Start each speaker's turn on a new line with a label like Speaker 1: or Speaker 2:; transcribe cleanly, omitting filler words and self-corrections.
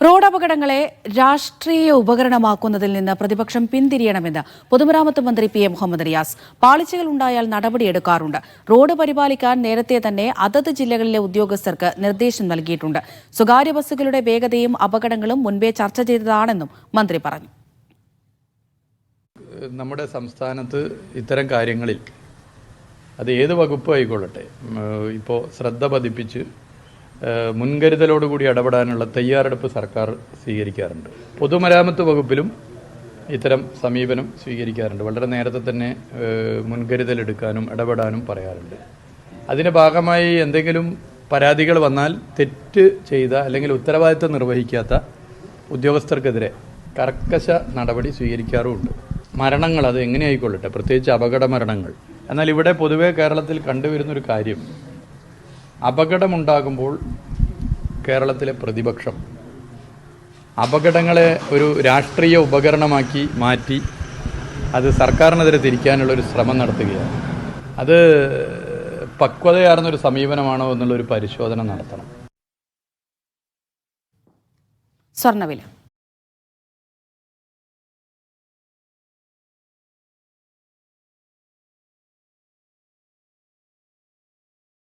Speaker 1: റോഡപകടങ്ങളെ രാഷ്ട്രീയ ഉപകരണമാക്കുന്നതിൽ നിന്ന് പ്രതിപക്ഷം പിന്തിരിയണമെന്ന് പൊതുമരാമത്ത് മന്ത്രി പി എ മുഹമ്മദ് റിയാസ്. പാളിച്ചകൾ ഉണ്ടായാൽ നടപടിയെടുക്കാറുണ്ട്. റോഡ് പരിപാലിക്കാൻ നേരത്തെ തന്നെ അതത് ജില്ലകളിലെ ഉദ്യോഗസ്ഥർക്ക് നിർദ്ദേശം നൽകിയിട്ടുണ്ട്. സ്വകാര്യ ബസ്സുകളുടെ വേഗതയും അപകടങ്ങളും മുൻപേ ചർച്ച ചെയ്തതാണെന്നും മന്ത്രി പറഞ്ഞു.
Speaker 2: നമ്മുടെ സംസ്ഥാനത്ത് ഇത്തരം കാര്യങ്ങളിൽ അത് ഏത് വകുപ്പ് ആയിക്കൊള്ളട്ടെ, ഇപ്പോൾ ശ്രദ്ധ പതിപ്പിച്ച് മുൻകരുതലോടുകൂടി ഇടപെടാനുള്ള തയ്യാറെടുപ്പ് സർക്കാർ സ്വീകരിക്കാറുണ്ട്. പൊതുമരാമത്ത് വകുപ്പിലും ഇത്തരം സമീപനം സ്വീകരിക്കാറുണ്ട്. വളരെ നേരത്തെ തന്നെ മുൻകരുതലെടുക്കാനും ഇടപെടാനും പറയാറുണ്ട്. അതിൻ്റെ ഭാഗമായി എന്തെങ്കിലും പരാതികൾ വന്നാൽ തെറ്റ് ചെയ്ത അല്ലെങ്കിൽ ഉത്തരവാദിത്തം നിർവഹിക്കാത്ത ഉദ്യോഗസ്ഥർക്കെതിരെ കർക്കശ നടപടി സ്വീകരിക്കാറുമുണ്ട്. മരണങ്ങൾ അത് എങ്ങനെയായിക്കൊള്ളട്ടെ, പ്രത്യേകിച്ച് അപകട മരണങ്ങൾ. എന്നാൽ ഇവിടെ പൊതുവെ കേരളത്തിൽ കണ്ടുവരുന്നൊരു കാര്യം, അപകടമുണ്ടാകുമ്പോൾ കേരളത്തിലെ പ്രതിപക്ഷം അപകടങ്ങളെ ഒരു രാഷ്ട്രീയ ഉപകരണമാക്കി മാറ്റി അത് സർക്കാരിനെതിരെ തിരിക്കാനുള്ളൊരു ശ്രമം നടത്തുകയാണ്. അത് പക്വതയാർന്നൊരു സമീപനമാണോ എന്നുള്ളൊരു പരിശോധന നടത്തണം.
Speaker 1: സ്വർണ്ണവില